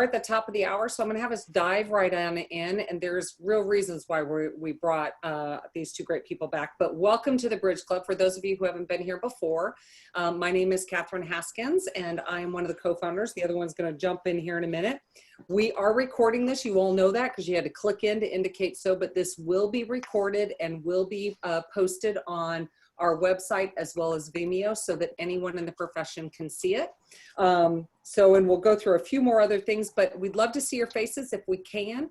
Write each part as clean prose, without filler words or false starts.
at the top of the hour, so I'm going to have us dive right on in, and there's real reasons why we brought these two great people back. But welcome to the Bridge Club. For those of you who haven't been here before, my name is Catherine Haskins, and I am one of the co-founders. The other one's going to jump in here in a minute. We are recording this. You all know that because you had to click in to indicate so, but this will be recorded and will be posted on our website as well as Vimeo so that anyone in the profession can see it. And we'll go through a few more other things, but we'd love to see your faces if we can.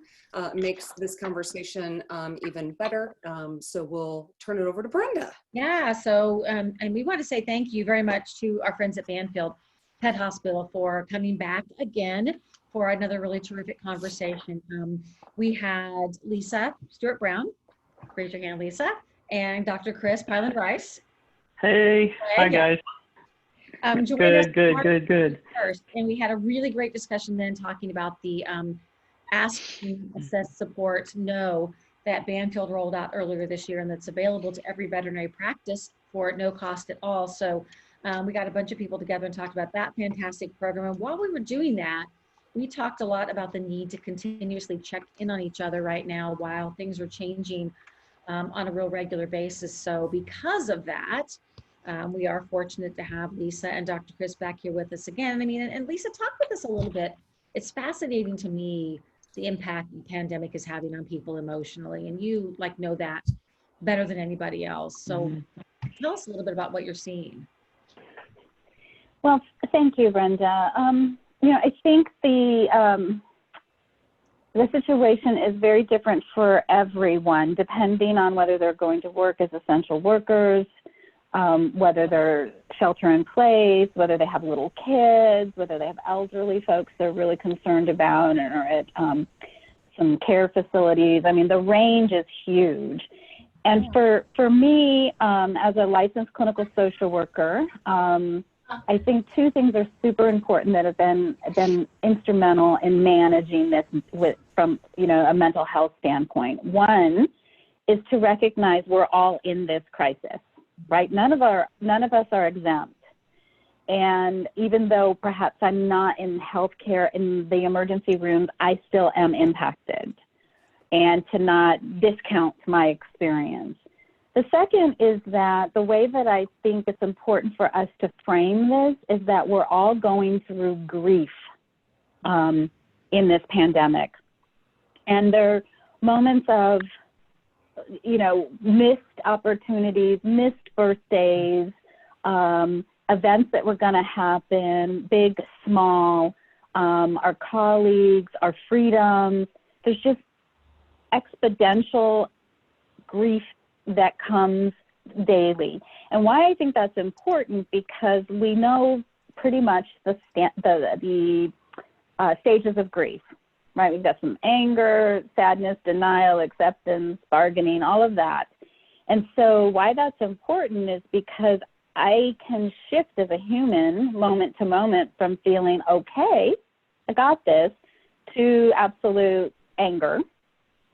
Makes this conversation even better. So we'll turn it over to Brenda. Yeah, so, and we want to say thank you very much to our friends at Banfield Pet Hospital for coming back again for another really terrific conversation. We had Lisa Stewart-Brown, raise your hand, Lisa, and Dr. Kris Piland-Rice. Hey, hi guys. Good. First, and we had a really great discussion then talking about the Ask, Assess, Support, Know that Banfield rolled out earlier this year, and that's available to every veterinary practice for no cost at all. So we got a bunch of people together and talked about that fantastic program. And while we were doing that, we talked a lot about the need to continuously check in on each other right now while things are changing on a real regular basis. So because of that, we are fortunate to have Lisa and Dr. Kris back here with us again. I mean, and Lisa, talk with us a little bit. It's fascinating to me, the impact the pandemic is having on people emotionally, and you know that better than anybody else. So tell us a little bit about what you're seeing. Well, thank you, Brenda. I think the situation is very different for everyone, depending on whether they're going to work as essential workers, whether they're shelter in place, whether they have little kids, whether they have elderly folks they're really concerned about and are at some care facilities. I mean, the range is huge. And for me, as a licensed clinical social worker, I think two things are super important that have been instrumental in managing this from a mental health standpoint. One is to recognize we're all in this crisis, right? None of us are exempt. And even though perhaps I'm not in healthcare in the emergency rooms, I still am impacted, and to not discount my experience. The second is that the way that I think it's important for us to frame this is that we're all going through grief in this pandemic. And there are moments of, missed opportunities, missed birthdays, events that were going to happen, big, small, our colleagues, our freedoms. There's just exponential grief that comes daily. And why I think that's important, because we know pretty much the stages of grief, right? We've got some anger, sadness, denial, acceptance, bargaining, all of that. And so why that's important is because I can shift as a human moment to moment from feeling, okay, I got this, to absolute anger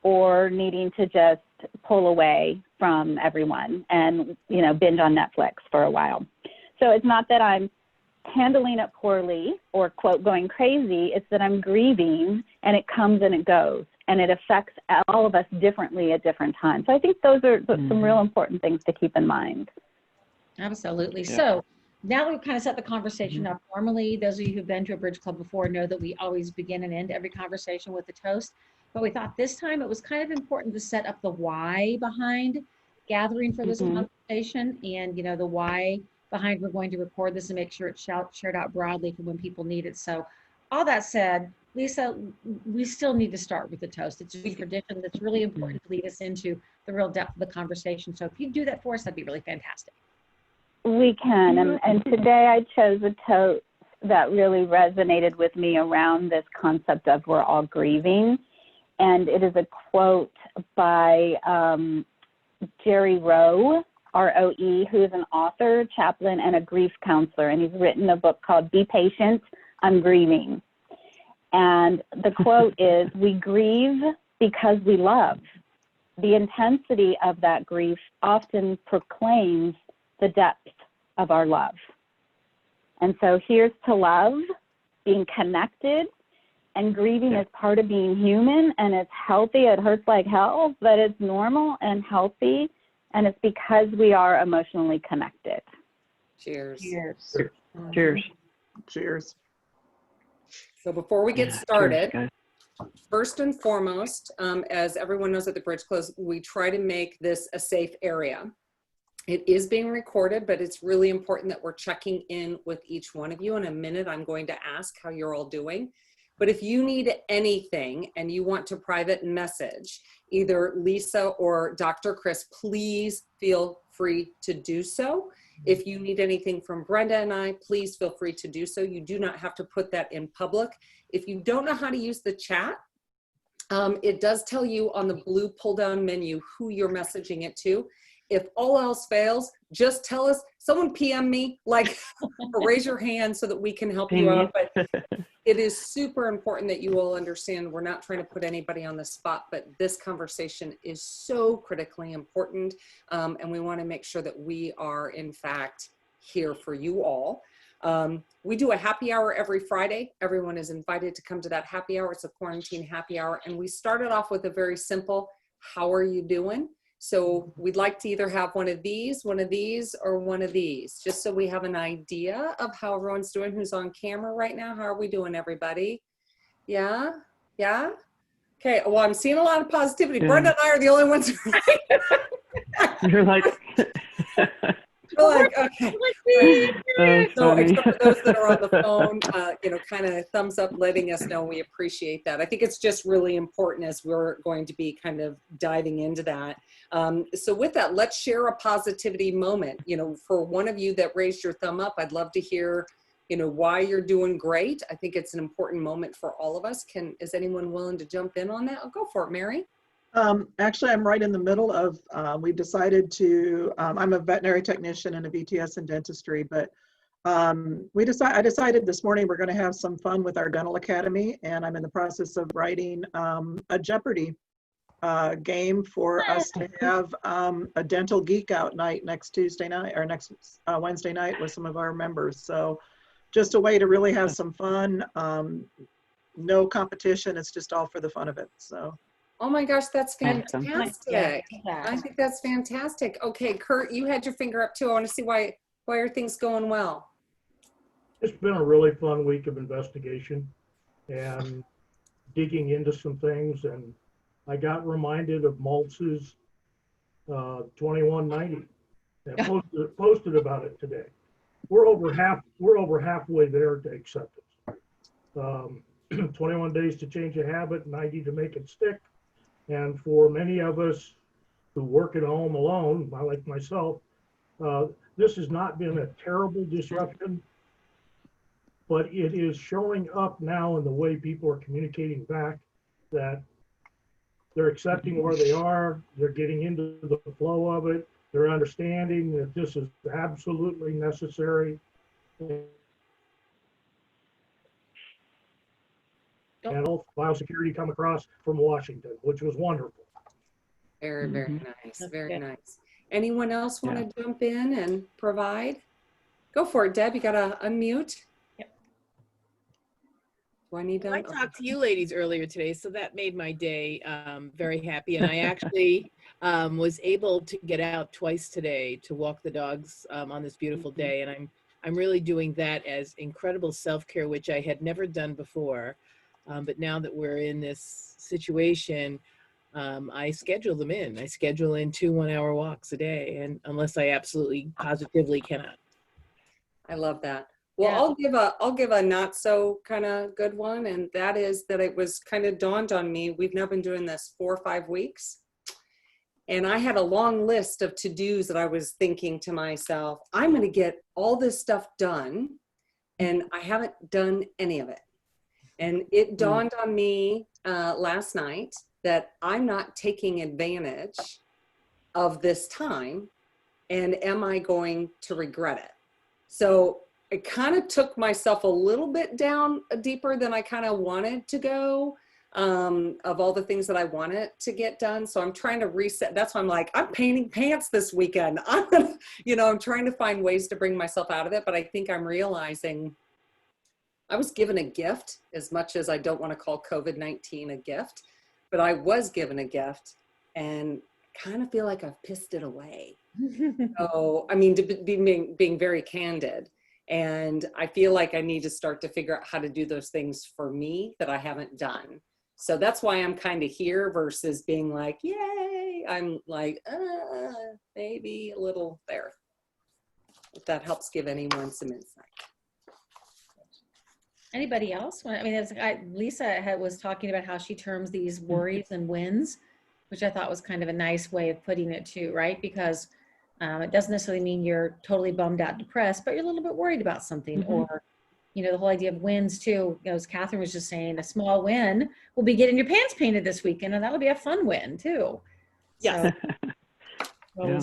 or needing to just pull away from everyone and, binge on Netflix for a while. So it's not that I'm handling it poorly or, quote, going crazy. It's that I'm grieving, and it comes and it goes, and it affects all of us differently at different times. So I think those are some real important things to keep in mind. Absolutely. Yeah. So now that we've kind of set the conversation up, normally those of you who've been to a Bridge Club before know that we always begin and end every conversation with a toast. But we thought this time it was kind of important to set up the why behind gathering for this conversation, and the why behind we're going to record this and make sure it's shared out broadly for when people need it. So all that said, Lisa, we still need to start with the toast. It's a tradition that's really important to lead us into the real depth of the conversation. So if you do that for us, that'd be really fantastic. We can. And today I chose a toast that really resonated with me around this concept of we're all grieving. And it is a quote by Jerry Rowe, R-O-E, who is an author, chaplain, and a grief counselor. And he's written a book called Be Patient, I'm Grieving. And the quote is, we grieve because we love. The intensity of that grief often proclaims the depth of our love. And so here's to love, being connected, And grieving is part of being human, and it's healthy. It hurts like hell, but it's normal and healthy. And it's because we are emotionally connected. Cheers. Cheers. Cheers. Cheers. So before we get Yeah, started, cheers, first and foremost, as everyone knows at the Bridge Club, we try to make this a safe area. It is being recorded, but it's really important that we're checking in with each one of you. In a minute, I'm going to ask how you're all doing. But if you need anything and you want to private message either Lisa or Dr. Kris, please feel free to do so. If you need anything from Brenda and I, please feel free to do so. You do not have to put that in public. If you don't know how to use the chat, it does tell you on the blue pull-down menu who you're messaging it to. If all else fails, just tell us, someone PM me, like, or raise your hand so that we can help you out. But it is super important that you all understand we're not trying to put anybody on the spot, but this conversation is so critically important. And we want to make sure that we are, in fact, here for you all. We do a happy hour every Friday. Everyone is invited to come to that happy hour. It's a quarantine happy hour. And we started off with a very simple, how are you doing? So we'd like to either have one of these, or one of these, just so we have an idea of how everyone's doing who's on camera right now. How are we doing, everybody? Yeah? Yeah? Okay, well, I'm seeing a lot of positivity. Yeah. Brenda and I are the only ones. You're like, We're like, okay. that's No, funny. except for those that are on the phone, kind of thumbs up, letting us know. We appreciate that. I think it's just really important as we're going to be kind of diving into that. So with that, let's share a positivity moment. For one of you that raised your thumb up, I'd love to hear, why you're doing great. I think it's an important moment for all of us. Is anyone willing to jump in on that? I'll go for it, Mary. Actually, I'm right in the middle of, we decided to, I'm a veterinary technician and a VTS in dentistry, but I decided this morning we're going to have some fun with our dental academy, and I'm in the process of writing a Jeopardy game for us to have a dental geek out night next Tuesday night, or next Wednesday night with some of our members. So just a way to really have some fun. No competition, it's just all for the fun of it. So. Oh my gosh, that's Awesome. fantastic. I think that's fantastic. Okay, Kurt, you had your finger up too. I want to see why are things going well? It's been a really fun week of investigation and digging into some things, and I got reminded of Maltz's 2190 and posted about it today. We're over halfway there to acceptance. 21 days to change a habit, 90 to make it stick. And for many of us who work at home alone, like myself, this has not been a terrible disruption, but it is showing up now in the way people are communicating back, that they're accepting where they are, they're getting into the flow of it, they're understanding that this is absolutely necessary. And all biosecurity come across from Washington, which was wonderful. Very, very nice. That's Very good. nice. Anyone else want to jump in and provide? Go for it, Deb. You got to unmute. Yep. Do I need to? I talked to you ladies earlier today, so that made my day very happy. And I actually was able to get out twice today to walk the dogs on this beautiful day. And I'm really doing that as incredible self-care, which I had never done before. But now that we're in this situation, I schedule them in. I schedule in 2 1-hour walks a day, and unless I absolutely positively cannot. I love that. Well, Yeah. I'll give a not so kind of good one, and that is that it was kind of dawned on me. We've now been doing this 4 or 5 weeks, and I had a long list of to-dos that I was thinking to myself, I'm going to get all this stuff done, and I haven't done any of it. And it dawned on me last night that I'm not taking advantage of this time, and am I going to regret it? So I kind of took myself a little bit down deeper than I kind of wanted to go, of all the things that I wanted to get done. So I'm trying to reset. That's why I'm like, I'm painting pants this weekend. I'm trying to find ways to bring myself out of it. But I think I'm realizing I was given a gift, as much as I don't want to call COVID-19 a gift, but I was given a gift and kind of feel like I've pissed it away. So, I mean, being very candid. And I feel like I need to start to figure out how to do those things for me that I haven't done. So that's why I'm kind of here versus being like, yay. I'm like, maybe a little there. If that helps give anyone some insight. Anybody else? I mean, Lisa was talking about how she terms these worries and wins, which I thought was kind of a nice way of putting it too, right? Because it doesn't necessarily mean you're totally bummed out, depressed, but you're a little bit worried about something. Or, you know, the whole idea of wins too, you know, as Catherine was just saying, a small win will be getting your pants painted this weekend, and that'll be a fun win too. Yes. So,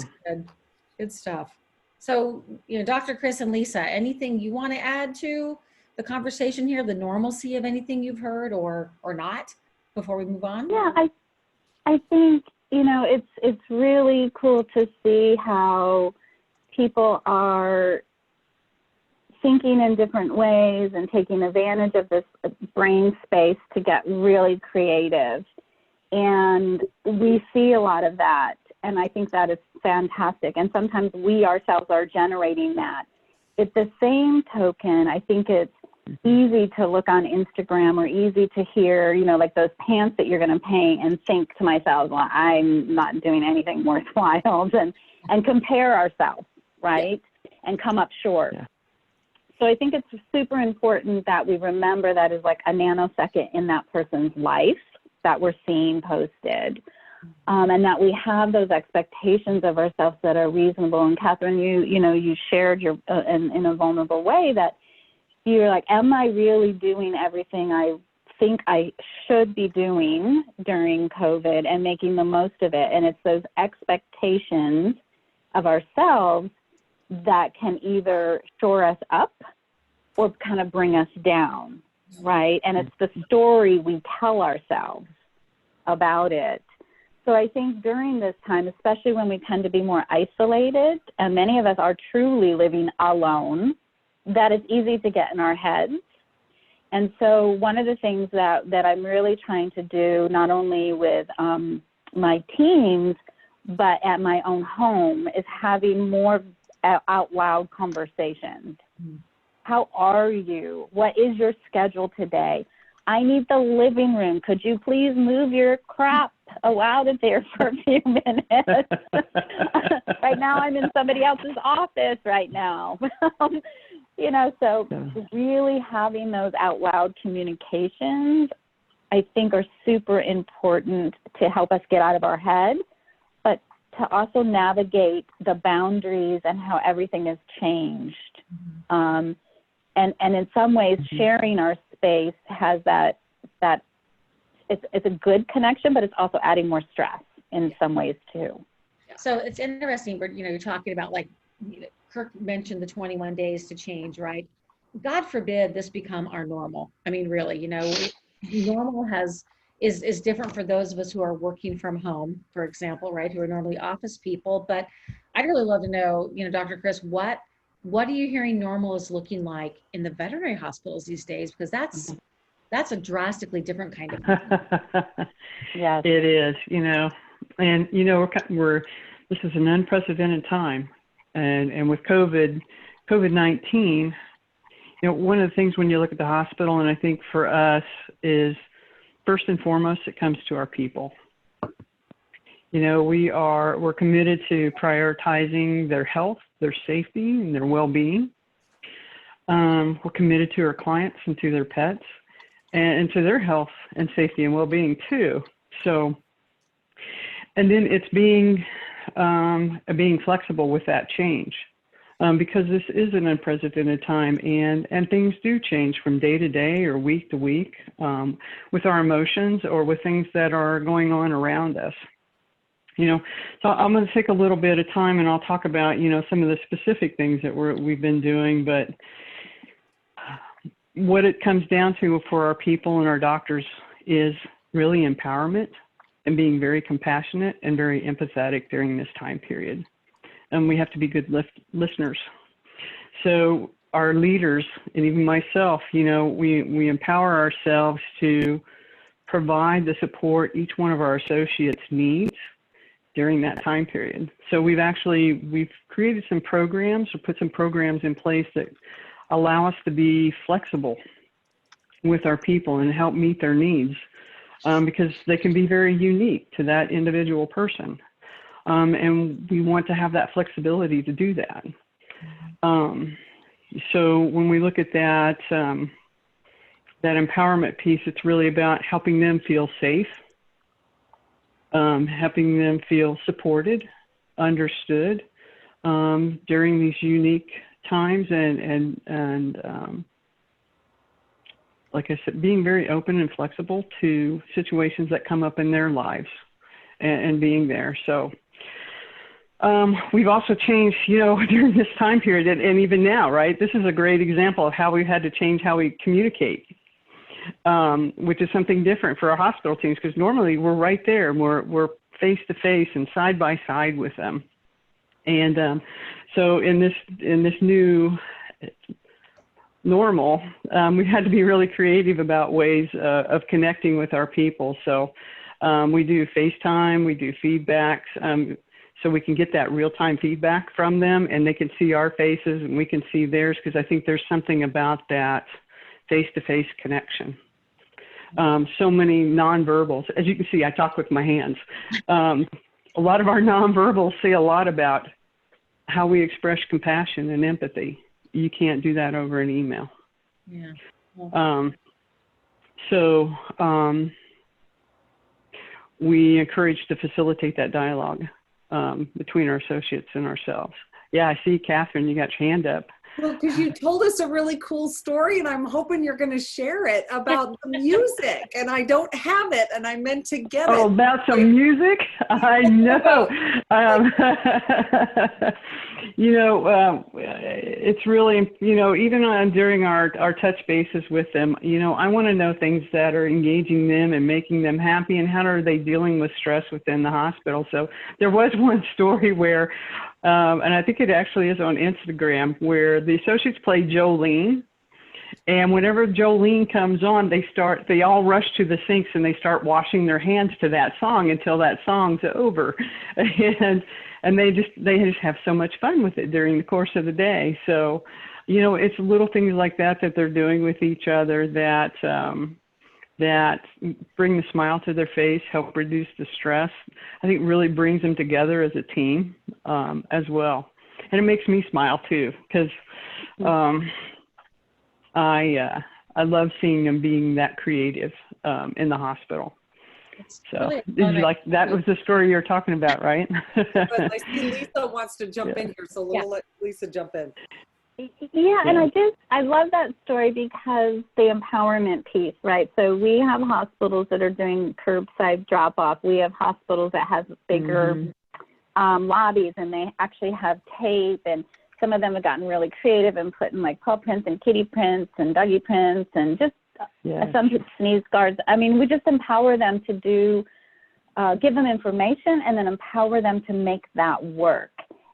good stuff. So, you know, Dr. Kris and Lisa, anything you want to add to the conversation here, the normalcy of anything you've heard or not before we move on? Yeah, I think, you know, it's really cool to see how people are thinking in different ways and taking advantage of this brain space to get really creative. And we see a lot of that. And I think that is fantastic. And sometimes we ourselves are generating that. At the same token, I think it's easy to look on Instagram or easy to hear, you know, like those pants that you're going to paint and think to myself, well, I'm not doing anything worthwhile, and compare ourselves, right? And come up short. Yeah. So I think it's super important that we remember that is like a nanosecond in that person's life that we're seeing posted. And that we have those expectations of ourselves that are reasonable. And Catherine, you shared your in a vulnerable way that you're like, am I really doing everything I think I should be doing during COVID and making the most of it? And it's those expectations of ourselves that can either shore us up or kind of bring us down, right? And it's the story we tell ourselves about it. So I think during this time, especially when we tend to be more isolated, and many of us are truly living alone, that it's easy to get in our heads. And so one of the things that I'm really trying to do, not only with my teams, but at my own home, is having more out loud conversations. How are you? What is your schedule today? I need the living room. Could you please move your crap out of there for a few minutes? Right now I'm in somebody else's office right now. You know, so really having those out loud communications, I think, are super important to help us get out of our head, but to also navigate the boundaries and how everything has changed. And in some ways, sharing our space has that it's a good connection, but it's also adding more stress in some ways too. So it's interesting, but you're talking about, like, Kirk mentioned the 21 days to change, right? God forbid this become our normal. I mean, really, normal is different for those of us who are working from home, for example, right? Who are normally office people. But I'd really love to know, Dr. Kris, what are you hearing normal is looking like in the veterinary hospitals these days? Because that's a drastically different kind of. Yeah, it is, and this is an unprecedented time. And with COVID-19, one of the things when you look at the hospital, and I think for us, is first and foremost, it comes to our people. We're committed to prioritizing their health, their safety, and their well-being. We're committed to our clients and to their pets and to their health and safety and well-being too. So, and then it's being flexible with that change, because this is an unprecedented time, and things do change from day to day or week to week, with our emotions or with things that are going on around us. So I'm going to take a little bit of time and I'll talk about, some of the specific things that we've been doing, but what it comes down to for our people and our doctors is really empowerment and being very compassionate and very empathetic during this time period. And we have to be good listeners. So our leaders, and even myself, we empower ourselves to provide the support each one of our associates needs during that time period. So we've created some programs, or put some programs in place that allow us to be flexible with our people and help meet their needs, because they can be very unique to that individual person. And we want to have that flexibility to do that. So when we look at that, that empowerment piece, it's really about helping them feel safe, helping them feel supported, understood during these unique times, and like I said, being very open and flexible to situations that come up in their lives, and being there. So we've also changed, during this time period, and even now, right? This is a great example of how we've had to change how we communicate, which is something different for our hospital teams, because normally we're right there, we're face to face and side by side with them. And so in this new normal, we had to be really creative about ways of connecting with our people. So we do FaceTime, we do feedbacks, so we can get that real-time feedback from them, and they can see our faces and we can see theirs, because I think there's something about that face-to-face connection. So many nonverbals. As you can see, I talk with my hands. A lot of our nonverbals say a lot about how we express compassion and empathy. You can't do that over an email. Yeah. We encourage to facilitate that dialogue between our associates and ourselves. Yeah, I see, Catherine, you got your hand up. Well, because you told us a really cool story, and I'm hoping you're going to share it about the music, and I don't have it, and I meant to get it. Oh, about some music? I know. It's really, even during our touch bases with them, I want to know things that are engaging them and making them happy, and how are they dealing with stress within the hospital. So there was one story where, and I think it actually is on Instagram, where the associates play Jolene, and whenever Jolene comes on, they all rush to the sinks and they start washing their hands to that song until that song's over. And they just have so much fun with it during the course of the day. So, it's little things like that they're doing with each other that bring the smile to their face, help reduce the stress. I think really brings them together as a team as well. And it makes me smile too, because I love seeing them being that creative in the hospital. So really that was the story you were talking about, right? But I see Lisa wants to jump in here, so we'll let Lisa jump in. Yeah, and I love that story because the empowerment piece, right? So we have hospitals that are doing curbside drop-off. We have hospitals that have bigger lobbies, and they actually have tape, and some of them have gotten really creative and putting like paw prints and kitty prints and doggy prints and just some sneeze guards. I mean, we just empower them to do, give them information and then empower them to make that work.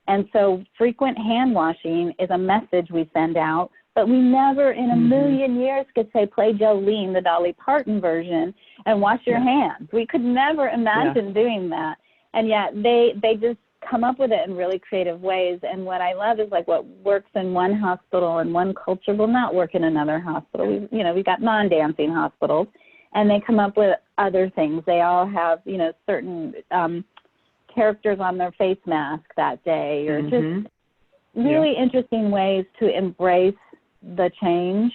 And so frequent hand washing is a message we send out, but we never in a million years could say, play Jolene, the Dolly Parton version, and wash your hands. We could never imagine doing that. And yet they just come up with it in really creative ways. And what I love is like what works in one hospital and one culture will not work in another hospital. We've got non-dancing hospitals, and they come up with other things. They all have, certain characters on their face mask that day, or just really interesting ways to embrace the change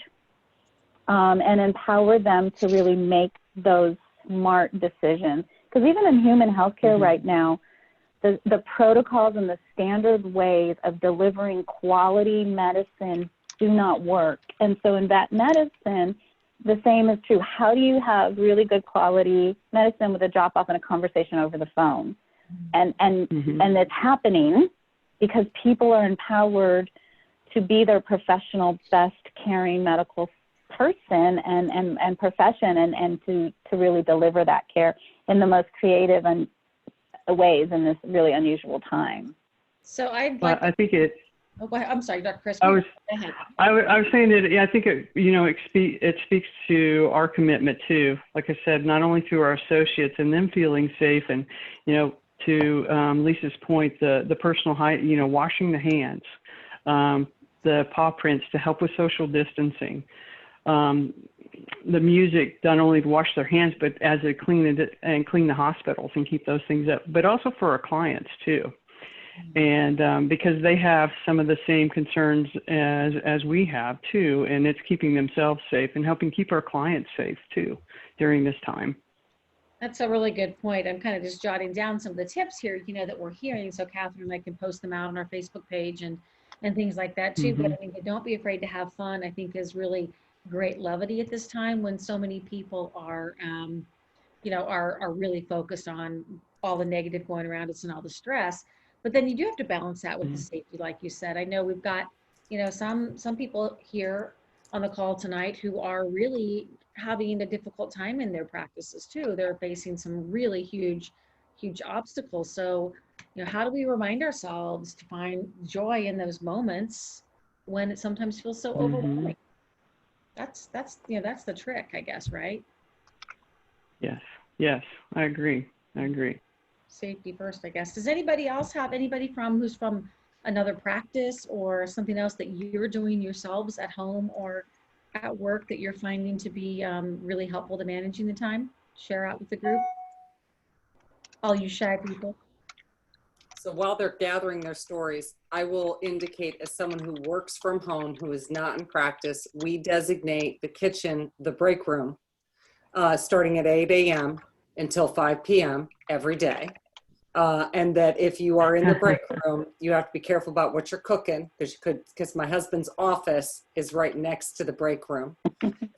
and empower them to really make those smart decisions. Because even in human healthcare right now, the protocols and the standard ways of delivering quality medicine do not work. And so in vet medicine, the same is true. How do you have really good quality medicine with a drop-off and a conversation over the phone? And it's happening because people are empowered to be their professional, best caring medical person and profession, and to really deliver that care in the most creative and ways in this really unusual time. So I think Oh, go ahead. I'm sorry, Dr. Kris. I was Go ahead. I was saying that I think it speaks to our commitment too. Like I said, not only to our associates and them feeling safe, and to Lisa's point, the personal hygiene, washing the hands, the paw prints to help with social distancing, the music not only to wash their hands, but as they clean the hospitals and keep those things up, but also for our clients too. And because they have some of the same concerns as we have too, and it's keeping themselves safe and helping keep our clients safe too during this time. That's a really good point. I'm kind of just jotting down some of the tips here, that we're hearing, so Catherine and I can post them out on our Facebook page and things like that too. But I mean, don't be afraid to have fun, I think is really great levity at this time when so many people are, are really focused on all the negative going around us and all the stress. But then you do have to balance that with the safety, like you said. I know we've got, some people here on the call tonight who are really having a difficult time in their practices too. They're facing some really huge obstacles. So, how do we remind ourselves to find joy in those moments when it sometimes feels so overwhelming? That's the trick, I guess, right? Yes, I agree. Safety first, I guess. Does anybody else have anybody who's from another practice or something else that you're doing yourselves at home or at work that you're finding to be really helpful to managing the time? Share out with the group. All you shy people. So while they're gathering their stories, I will indicate, as someone who works from home, who is not in practice, we designate the kitchen the break room, starting at 8 a.m. until 5 p.m. every day. And that if you are in the break room, you have to be careful about what you're cooking, because my husband's office is right next to the break room.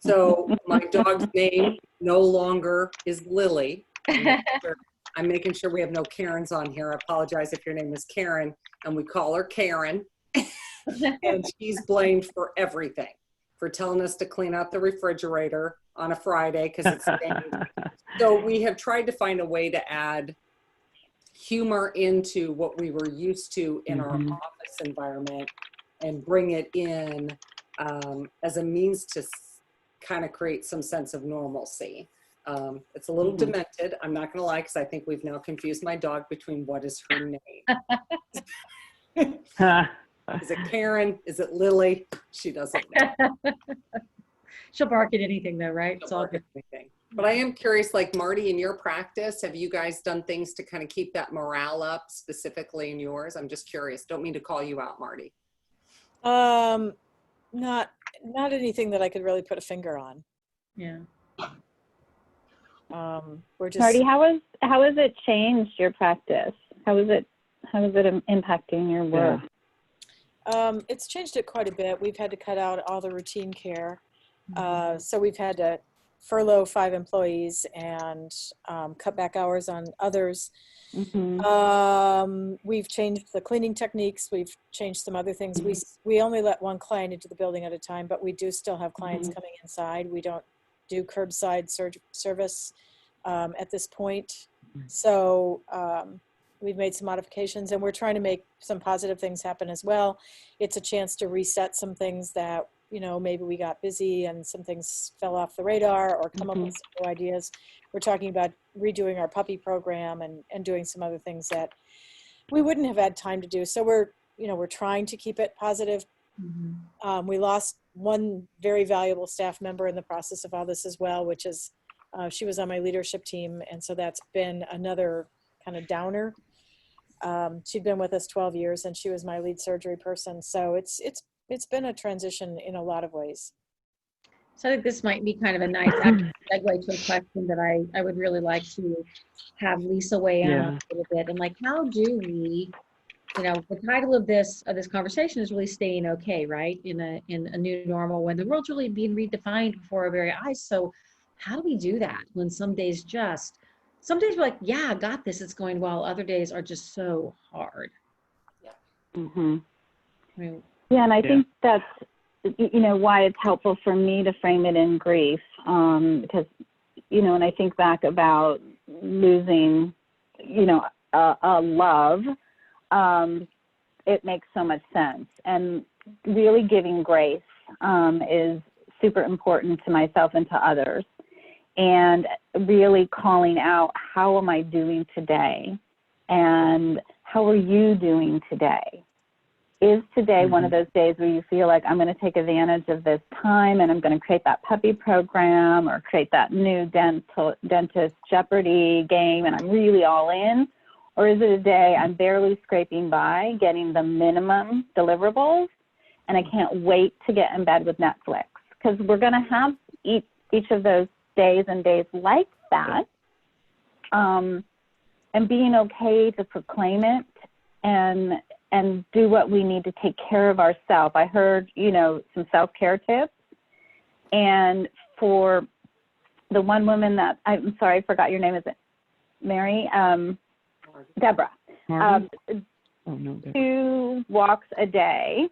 So my dog's name no longer is Lily. I'm making sure we have no Karens on here. I apologize if your name is Karen and we call her Karen. And she's blamed for everything, for telling us to clean out the refrigerator on a Friday because it's stained. So we have tried to find a way to add humor into what we were used to in our office environment and bring it in as a means to kind of create some sense of normalcy. It's a little demented, I'm not gonna lie, because I think we've now confused my dog between what is her name. Is it Karen? Is it Lily? She doesn't know. She'll bark at anything though, right? It's all good. But I am curious, like Marty, in your practice, have you guys done things to kind of keep that morale up specifically in yours? I'm just curious. Don't mean to call you out, Marty. Not anything that I could really put a finger on. Yeah. We're just. Marty, how has it changed your practice? How is it impacting your work? It's changed it quite a bit. We've had to cut out all the routine care. So we've had to furlough 5 employees and cut back hours on others. We've changed the cleaning techniques. We've changed some other things. We only let 1 client into the building at a time, but we do still have clients coming inside. We don't do curbside service at this point. So we've made some modifications and we're trying to make some positive things happen as well. It's a chance to reset some things that, maybe we got busy and some things fell off the radar or come up with some new ideas. We're talking about redoing our puppy program and doing some other things that we wouldn't have had time to do. So we're trying to keep it positive. We lost 1 very valuable staff member in the process of all this as well, which is she was on my leadership team. And so that's been another kind of downer. She'd been with us 12 years and she was my lead surgery person. So it's been a transition in a lot of ways. So I think this might be kind of a nice segue to a question that I would really like to have Lisa weigh in on a little bit. And like, how do we, the title of this conversation is really staying okay, right? In a new normal when the world's really being redefined before our very eyes. So how do we do that when some days we're like, yeah, I got this, it's going well. Other days are just so hard. Yeah, and I think that's, why it's helpful for me to frame it in grief, because, when I think back about losing, a love, it makes so much sense. And really giving grace is super important to myself and to others. And really calling out, how am I doing today? And how are you doing today? Is today one of those days where you feel like I'm going to take advantage of this time and I'm going to create that puppy program or create that new dentist Jeopardy game and I'm really all in? Or is it a day I'm barely scraping by, getting the minimum deliverables, and I can't wait to get in bed with Netflix? Because we're going to have each of those days and days like that, and being okay to proclaim it and do what we need to take care of ourselves. I heard, some self-care tips. And for the one woman that, I'm sorry, I forgot your name, is it Mary? Deborah. 2 walks a day.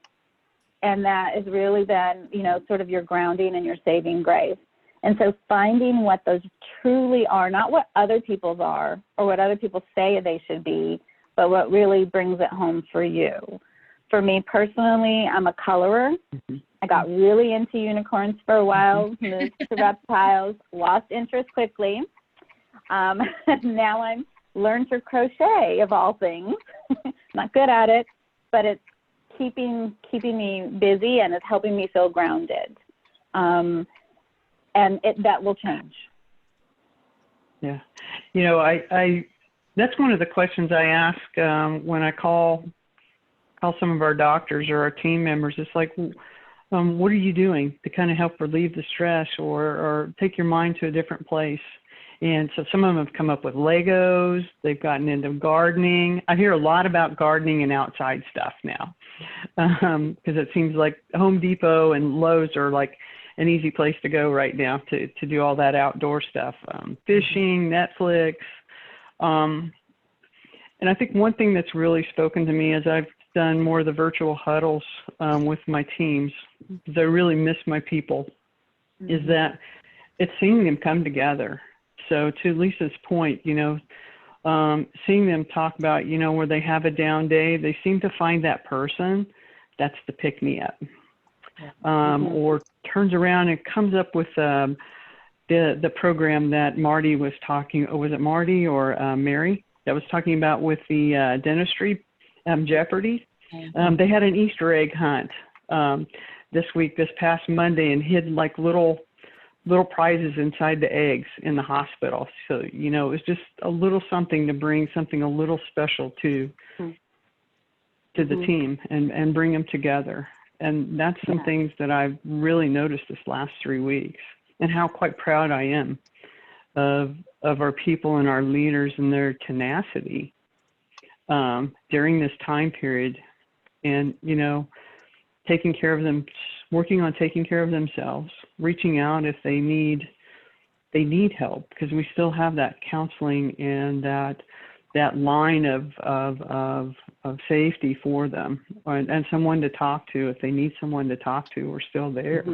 And that is really then, sort of your grounding and your saving grace. And so finding what those truly are, not what other people's are or what other people say they should be, but what really brings it home for you. For me personally, I'm a colorer. I got really into unicorns for a while, moved to reptiles, lost interest quickly. Now I'm learned to crochet, of all things. Not good at it, but it's keeping me busy and it's helping me feel grounded. And that will change. Yeah. I that's one of the questions I ask when I call some of our doctors or our team members. It's like, what are you doing to kind of help relieve the stress or take your mind to a different place? And so some of them have come up with Legos. They've gotten into gardening. I hear a lot about gardening and outside stuff now because it seems like Home Depot and Lowe's are like an easy place to go right now to do all that outdoor stuff. Fishing, Netflix. And I think one thing that's really spoken to me as I've done more of the virtual huddles with my teams, because I really miss my people, is that it's seeing them come together. So to Lisa's point, seeing them talk about, where they have a down day, they seem to find that person that's the pick-me-up. Or turns around and comes up with the program that Marty was talking, or was it Marty or Mary that was talking about with the dentistry, Jeopardy? They had an Easter egg hunt this past Monday, and hid like little prizes inside the eggs in the hospital. So, it was just a little something to bring something a little special to the team and bring them together. And that's some things that I've really noticed this last 3 weeks, and how quite proud I am of our people and our leaders and their tenacity during this time period, and, taking care of them, working on taking care of themselves, reaching out if they need help, because we still have that counseling and that line of safety for them, and someone to talk to. If they need someone to talk to, we're still there.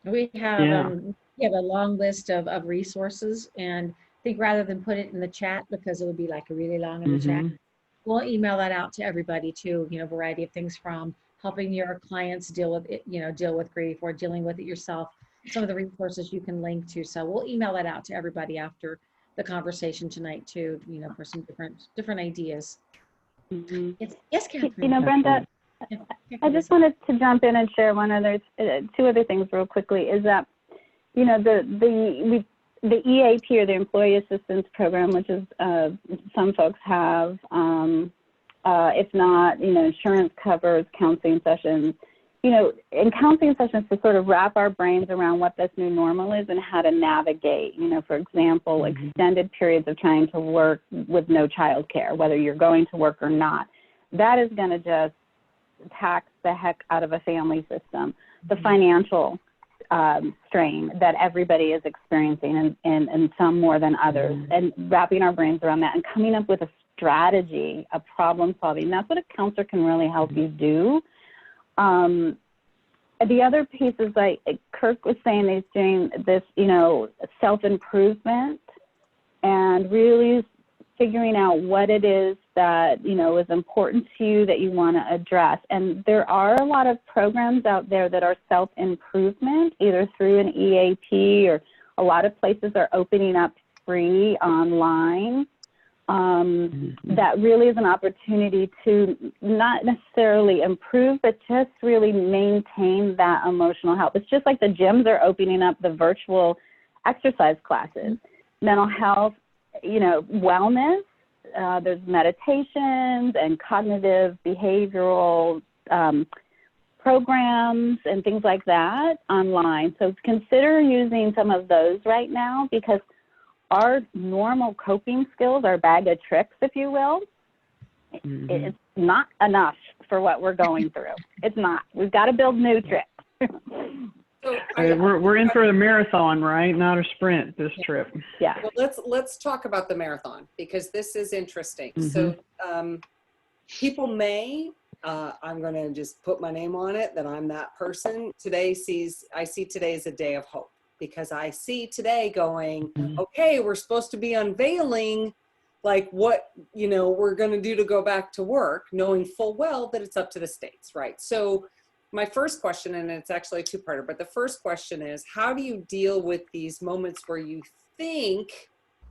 We have a long list of resources, and I think rather than put it in the chat, because it would be like a really long in the chat, we'll email that out to everybody too. A variety of things, from helping your clients deal with it, deal with grief, or dealing with it yourself. Some of the resources you can link to. So we'll email that out to everybody after the conversation tonight too, for some different ideas. Yes, Catherine. Brenda, I just wanted to jump in and share two other things real quickly. Is that, the EAP, or the Employee Assistance Program, which is some folks have. If not, insurance covers counseling sessions. In counseling sessions, to sort of wrap our brains around what this new normal is and how to navigate, for example, extended periods of trying to work with no childcare, whether you're going to work or not. That is going to just tax the heck out of a family system. The financial strain that everybody is experiencing, and some more than others, and wrapping our brains around that and coming up with a strategy, a problem solving. That's what a counselor can really help you do. The other piece is, like Kirk was saying, he's doing this, self-improvement and really figuring out what it is that, you know, is important to you that you want to address. And there are a lot of programs out there that are self-improvement, either through an EAP, or a lot of places are opening up free online. That really is an opportunity to not necessarily improve, but just really maintain that emotional health. It's just like the gyms are opening up the virtual exercise classes. Mental health, you know, wellness, there's meditations and cognitive behavioral programs and things like that online. So consider using some of those right now, because our normal coping skills, our bag of tricks, if you will, it's not enough for what we're going through. It's not. We've got to build new tricks. So we're in for a marathon, right? Not a sprint this trip. Yeah. Well, let's talk about the marathon, because this is interesting. So people may, I'm going to just put my name on it, that I'm that person. I see today as a day of hope, because I see today going, okay, we're supposed to be unveiling like what, you know, we're going to do to go back to work, knowing full well that it's up to the states, right? So my first question, and it's actually a two-parter, but the first question is, how do you deal with these moments where you think,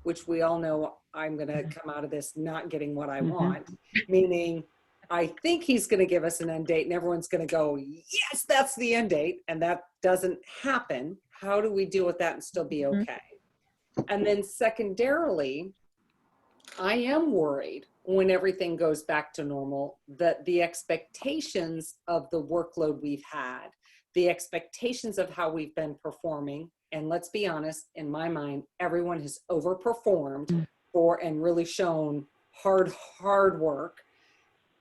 which we all know I'm going to come out of this not getting what I want, meaning I think he's going to give us an end date and everyone's going to go, yes, that's the end date. And that doesn't happen. How do we deal with that and still be okay? And then secondarily, I am worried when everything goes back to normal, that the expectations of the workload we've had, the expectations of how we've been performing, and let's be honest, in my mind, everyone has overperformed and really shown hard work.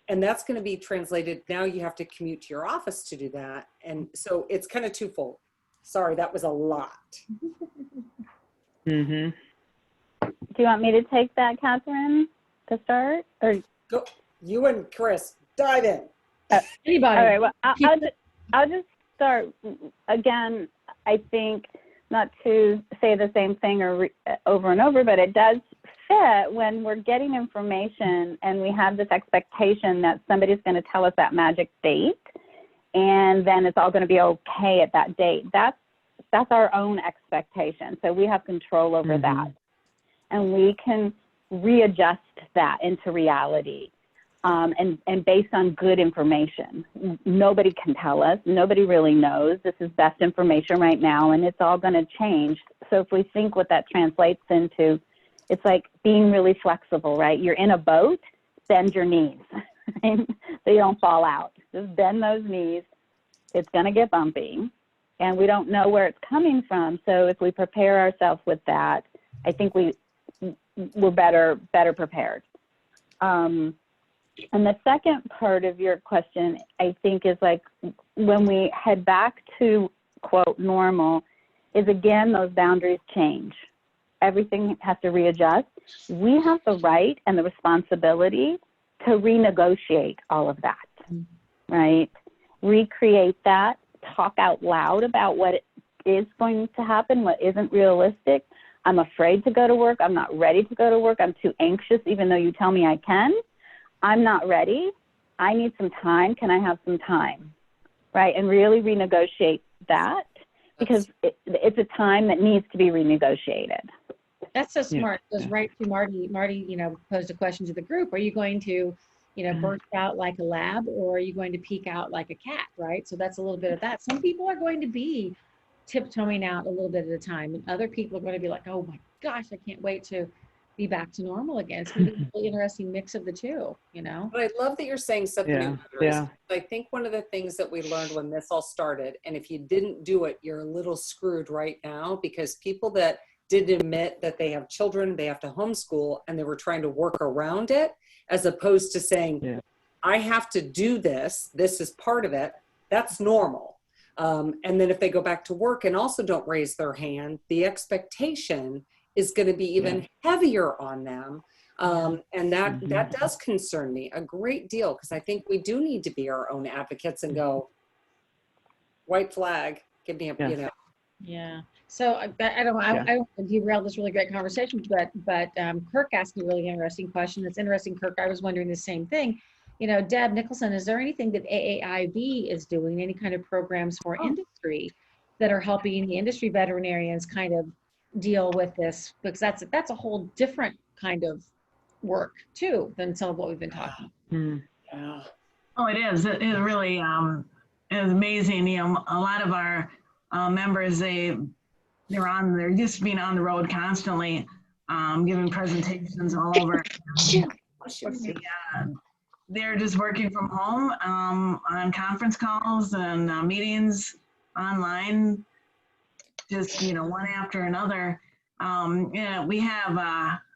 And that's going to be translated. Now you have to commute to your office to do that. And so it's kind of twofold. Sorry, that was a lot. Do you want me to take that, Catherine, to start? Or go, you and Kris, dive in. Anybody? All right. Well, I'll just start again. I think, not to say the same thing over and over, but it does fit when we're getting information and we have this expectation that somebody's going to tell us that magic date, and then it's all going to be okay at that date. That's our own expectation. So we have control over that, and we can readjust that into reality, and based on good information. Nobody can tell us. Nobody really knows. This is best information right now, and it's all going to change. So if we think what that translates into, it's like being really flexible, right? You're in a boat, bend your knees, right? So you don't fall out. Just bend those knees. It's going to get bumpy, and we don't know where it's coming from. So if we prepare ourselves with that, I think we're better prepared. And the second part of your question, I think, is like when we head back to, quote, normal, is again, those boundaries change. Everything has to readjust. We have the right and the responsibility to renegotiate all of that, right? Recreate that, talk out loud about what is going to happen, what isn't realistic. I'm afraid to go to work. I'm not ready to go to work. I'm too anxious, even though you tell me I can. I'm not ready. I need some time. Can I have some time? Right? And really renegotiate that, because it's a time that needs to be renegotiated. That's so smart. Goes right to Marty. Marty, you know, posed a question to the group. Are you going to, you know, burst out like a lab, or are you going to peek out like a cat, right? So that's a little bit of that. Some people are going to be tiptoeing out a little bit at a time, and other people are going to be like, oh my gosh, I can't wait to be back to normal again. It's going to be a really interesting mix of the two, you know? But I love that you're saying set the new boundaries. I think one of the things that we learned when this all started, and if you didn't do it, you're a little screwed right now, because people that didn't admit that they have children, they have to homeschool, and they were trying to work around it, as opposed to saying, I have to do this. This is part of it. That's normal. And then if they go back to work and also don't raise their hand, the expectation is going to be even heavier on them. And that does concern me a great deal, because I think we do need to be our own advocates and go, white flag, give me a, you know. Yeah. So I don't know, Yeah. I don't want to derail this really great conversation, but Kirk asked me a really interesting question. It's interesting, Kirk. I was wondering the same thing. You know, Deb Nicholson, is there anything that AAIB is doing, any kind of programs for industry that are helping the industry veterinarians kind of deal with this? Because that's a whole different kind of work too than some of what we've been talking. Yeah. Oh, it is. It really is amazing. You know, a lot of our members, they're used to being on the road constantly, giving presentations all over. They're just working from home on conference calls and meetings online, just, you know, one after another. Yeah, we have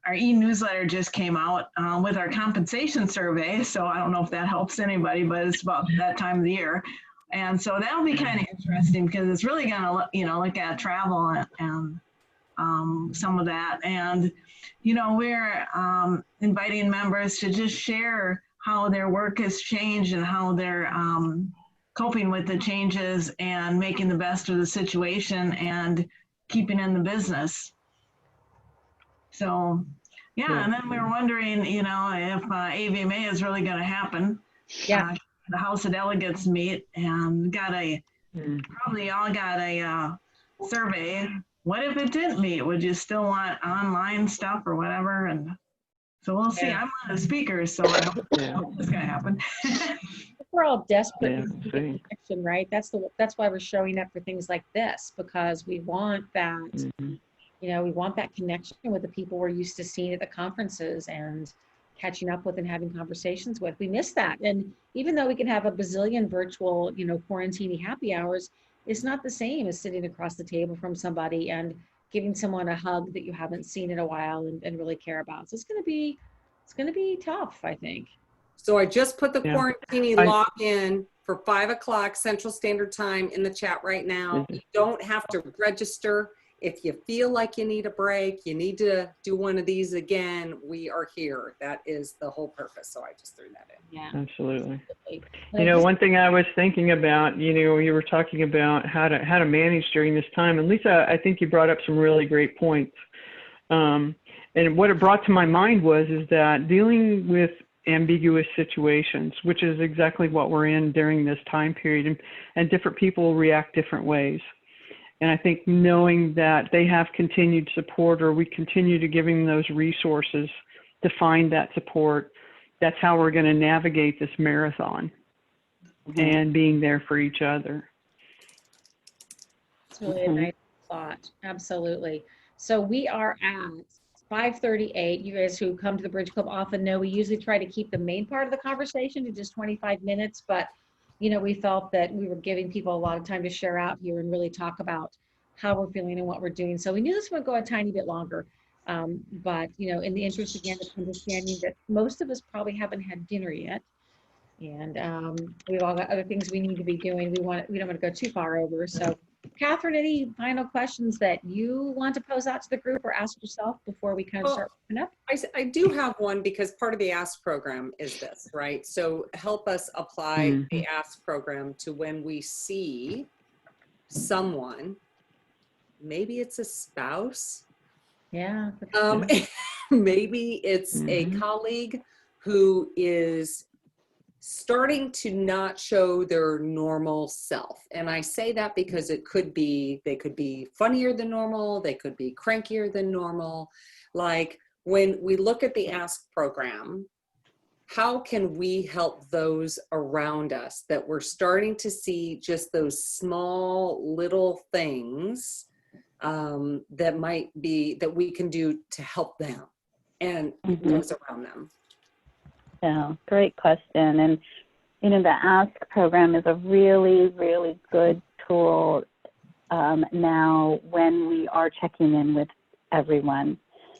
our e-newsletter just came out with our compensation survey. So I don't know if that helps anybody, but it's about that time of the year. And so that'll be kind of interesting because it's really going to, you know, look at travel and some of that. And, you know, we're inviting members to just share how their work has changed and how they're coping with the changes and making the best of the situation and keeping in the business. So, yeah, and then we were wondering, you know, if AVMA is really going to happen. Yeah. The House of Delegates meet and probably all got a survey. What if it didn't meet? Would you still want online stuff or whatever? And so we'll see. I'm one of the speakers, so I hope it's going to happen. We're all desperate Yeah, for connection, right? That's why we're showing up for things like this, because we want that, you know, we want that connection with the people we're used to seeing at the conferences and catching up with and having conversations with. We miss that. And even though we can have a bazillion virtual, you know, quarantine happy hours, it's not the same as sitting across the table from somebody and giving someone a hug that you haven't seen in a while and really care about. So it's going to be tough, I think. So I just put the quarantini login for 5 o'clock Central Standard Time in the chat right now. You don't have to register. If you feel like you need a break, you need to do one of these again, we are here. That is the whole purpose. So I just threw that in. Yeah, absolutely. You know, one thing I was thinking about, you know, you were talking about how to manage during this time. And Lisa, I think you brought up some really great points. And what it brought to my mind is that dealing with ambiguous situations, which is exactly what we're in during this time period, and different people react different ways. And I think knowing that they have continued support, or we continue to giving those resources to find that support, that's how we're going to navigate this marathon and being there for each other. It's really a nice thought. Absolutely. So we are at 5:38. You guys who come to the Bridge Club often know we usually try to keep the main part of the conversation to just 25 minutes, but you know, we felt that we were giving people a lot of time to share out here and really talk about how we're feeling and what we're doing. So we knew this would go a tiny bit longer. But, you know, in the interest, again, of understanding that most of us probably haven't had dinner yet. And we've all got other things we need to be doing. We don't want to go too far over. So, Catherine, any final questions that you want to pose out to the group or ask yourself before we kind of start wrapping up? I do have one, because part of the ASK program is this, right? So help us apply the ASK program to when we see someone, maybe it's a spouse. Yeah. Maybe it's a colleague who is starting to not show their normal self. And I say that because they could be funnier than normal. They could be crankier than normal. Like when we look at the ASK program, how can we help those around us that we're starting to see just those small little things that we can do to help them and those around them? Yeah, great question. And, you know, the ASK program is a really, really good tool now when we are checking in with everyone.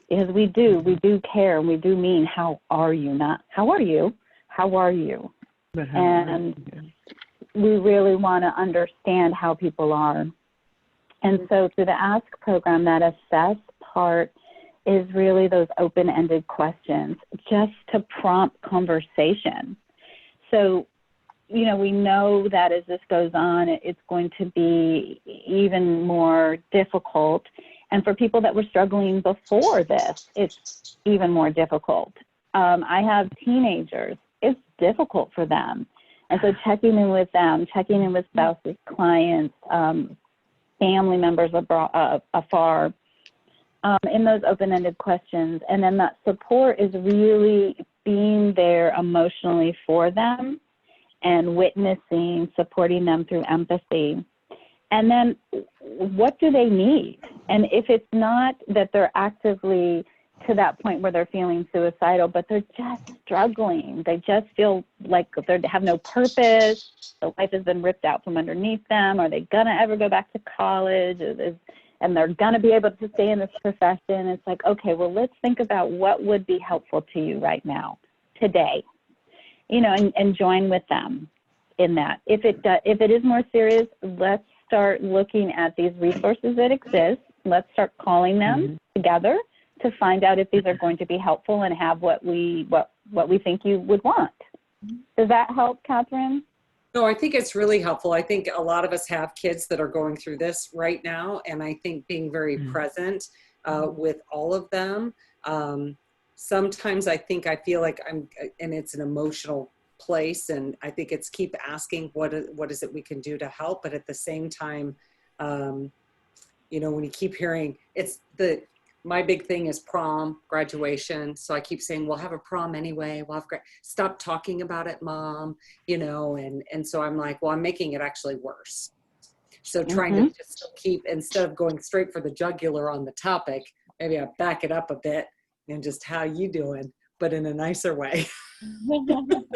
Because we do care, and we do mean, how are you? Not, how are you? How are you? And we really want to understand how people are. And so through the ASK program, that assess part is really those open-ended questions just to prompt conversation. So, you know, we know that as this goes on, it's going to be even more difficult. And for people that were struggling before this, it's even more difficult. I have teenagers. It's difficult for them. And so checking in with them, checking in with spouses, clients, family members afar, in those open-ended questions. And then that support is really being there emotionally for them and witnessing, supporting them through empathy. And then what do they need? And if it's not that they're actively to that point where they're feeling suicidal, but they're just struggling, they just feel like they have no purpose, the life has been ripped out from underneath them, are they gonna ever go back to college? And they're gonna be able to stay in this profession. It's like, okay, well, let's think about what would be helpful to you right now, today, you know, and join with them in that. If it is more serious, let's start looking at these resources that exist. Let's start calling them together to find out if these are going to be helpful and have what we think you would want. Does that help, Catherine? No, I think it's really helpful. I think a lot of us have kids that are going through this right now, and I think being very present with all of them. Sometimes I feel like and it's an emotional place, and I think it's keep asking what is it we can do to help, but at the same time, you know, when you keep hearing my big thing is prom, graduation. So I keep saying, we'll have a prom anyway. We'll have stop talking about it, Mom, you know, and so I'm like, well, I'm making it actually worse. So trying to just keep, instead of going straight for the jugular on the topic, maybe I back it up a bit and just, how you doing, but in a nicer way.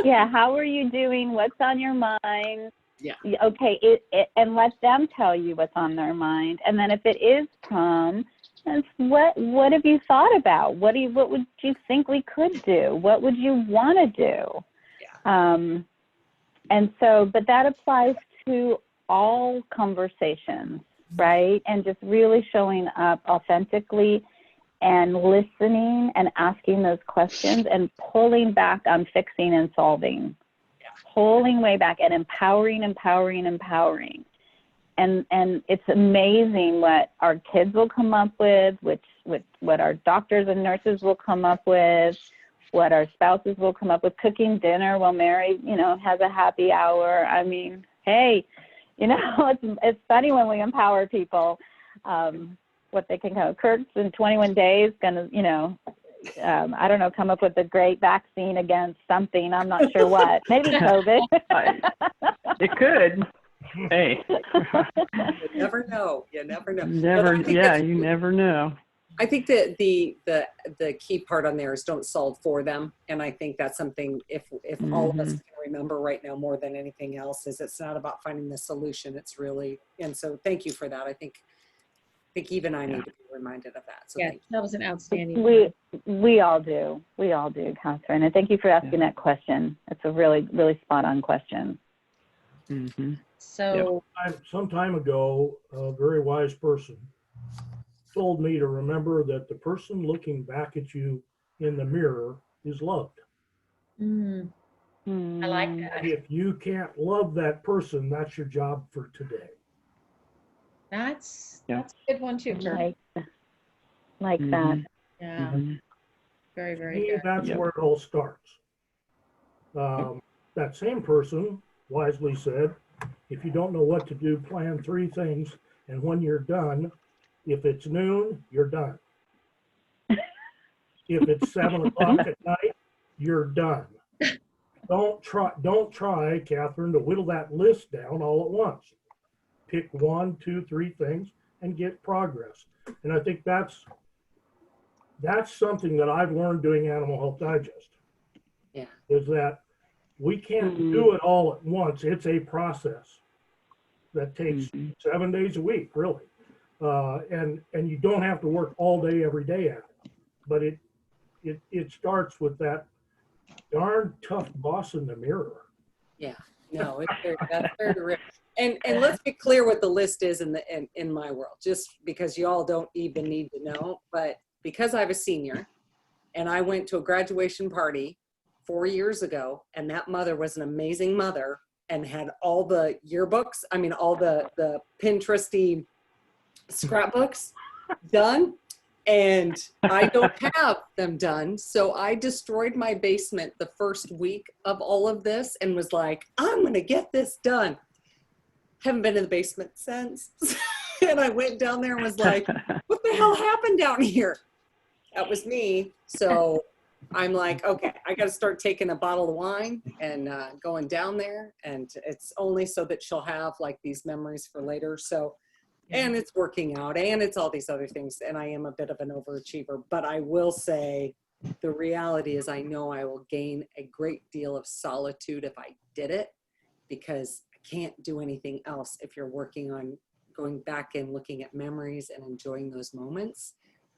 Yeah, how are you doing? What's on your mind? Yeah. Okay, and let them tell you what's on their mind. And then if it is prom, what have you thought about? What would you think we could do? What would you want to do? Yeah. And so, but that applies to all conversations, right? And just really showing up authentically and listening and asking those questions and pulling back on fixing and solving. Yeah. Pulling way back and empowering. And it's amazing what our kids will come up with what our doctors and nurses will come up with, what our spouses will come up with, cooking dinner while Mary, you know, has a happy hour. I mean, hey, you know, it's funny when we empower people, what they can come. Kirk's in 21 days gonna, you know, I don't know, come up with a great vaccine against something. I'm not sure what. Maybe COVID. It could. Hey. You never know. You never know. You never know. I think that the key part on there is don't solve for them. And I think that's something, if all of us can remember right now more than anything else, is it's not about finding the solution. It's really, and so thank you for that. I think even I need to be reminded of that. So yeah, that was an outstanding. We all do, Catherine. And thank you for asking that question. It's a really, really spot on question. So some time ago, a very wise person told me to remember that the person looking back at you in the mirror is loved. I like that. If you can't love that person, that's your job for today. That's a good one too, Kirk. Like that. Yeah. Very, very good. That's where it all starts. That same person wisely said, if you don't know what to do, plan 3 things, and when you're done, if it's noon, you're done. If it's 7 o'clock at night, you're done. Don't try, Catherine, to whittle that list down all at once. Pick 1, 2, 3 things and get progress. And I think that's something that I've learned doing Animal Health Digest. Yeah. Is that we can't do it all at once. It's a process that takes 7 days a week, really. And you don't have to work all day, every day at it. But it starts with that darn tough boss in the mirror. Yeah, no, that's very real. And let's be clear what the list is in my world, just because you all don't even need to know. But because I was a senior and I went to a graduation party 4 years ago, and that mother was an amazing mother, and had all the yearbooks, I mean, all the Pinteresty scrapbooks done. And I don't have them done. So I destroyed my basement the first week of all of this and was like, I'm going to get this done. Haven't been in the basement since. And I went down there and was like, what the hell happened down here? That was me. So I'm like, okay, I got to start taking a bottle of wine and going down there. And it's only so that she'll have like these memories for later. So, and it's working out and it's all these other things. And I am a bit of an overachiever, but I will say the reality is I know I will gain a great deal of solitude if I did it, because I can't do anything else if you're working on going back and looking at memories and enjoying those moments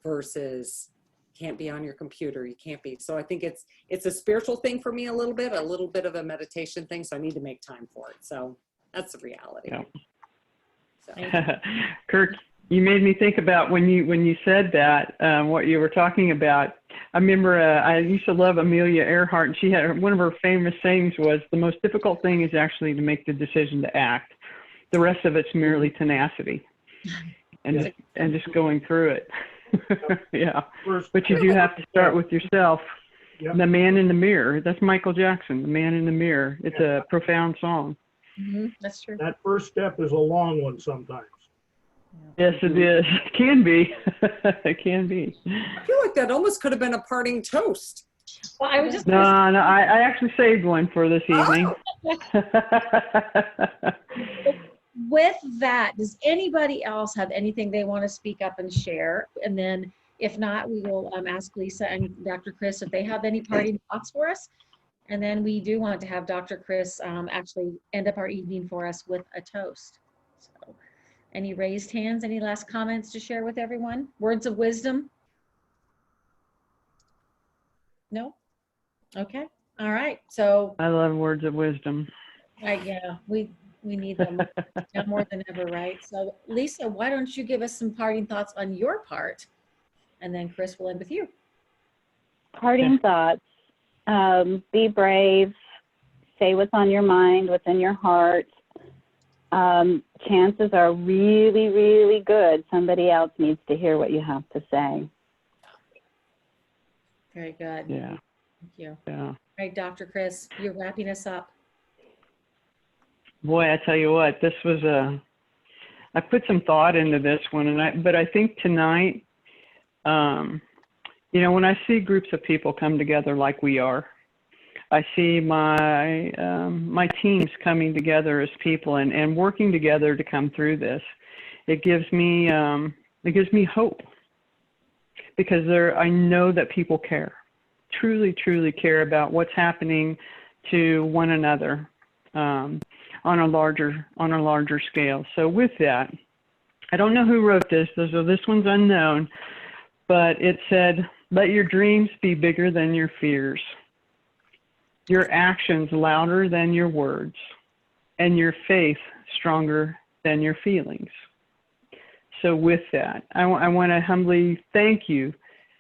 versus can't be on your computer. You can't be. So I think it's a spiritual thing for me a little bit of a meditation thing. So I need to make time for it. So that's the reality. Yeah. So. Kirk, you made me think about when you said that, what you were talking about. I remember I used to love Amelia Earhart, and she had one of her famous sayings was, the most difficult thing is actually to make the decision to act. The rest of it's merely tenacity and just going through it. Yeah. But you do have to start with yourself. Yep. The Man in the Mirror. That's Michael Jackson, The Man in the Mirror. It's a profound song. That's true. That first step is a long one sometimes. Yes, it is. It can be. It can be. I feel like that almost could have been a parting toast. Well, I was just No, I actually saved one for this evening. With that, does anybody else have anything they want to speak up and share? And then if not, we will ask Lisa and Dr. Kris if they have any parting thoughts for us. And then we do want to have Dr. Kris actually end up our evening for us with a toast. So any raised hands, any last comments to share with everyone? Words of wisdom? No? Okay. All right. So I love words of wisdom. yeah, we need them now more than ever, right? So Lisa, why don't you give us some parting thoughts on your part? And then Kris will end with you. Parting thoughts. Be brave. Say what's on your mind, what's in your heart. Chances are really, really good somebody else needs to hear what you have to say. Very good. Yeah. Thank you. Yeah. All right, Dr. Kris, you're wrapping us up. Boy, I tell you what, this was I put some thought into this one, but I think tonight, you know, when I see groups of people come together like we are, I see my teams coming together as people and working together to come through this. It gives me hope, because I know that people care, truly, truly care about what's happening to one another on a larger scale. So with that, I don't know who wrote this, so this one's unknown, but it said, let your dreams be bigger than your fears, your actions louder than your words, and your faith stronger than your feelings. So with that, I want to humbly thank you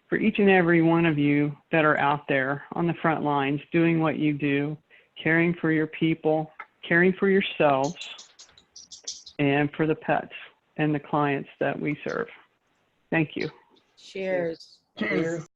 for each and every one of you that are out there on the front lines doing what you do, caring for your people, caring for yourselves, and for the pets and the clients that we serve. Thank you. Cheers. Cheers.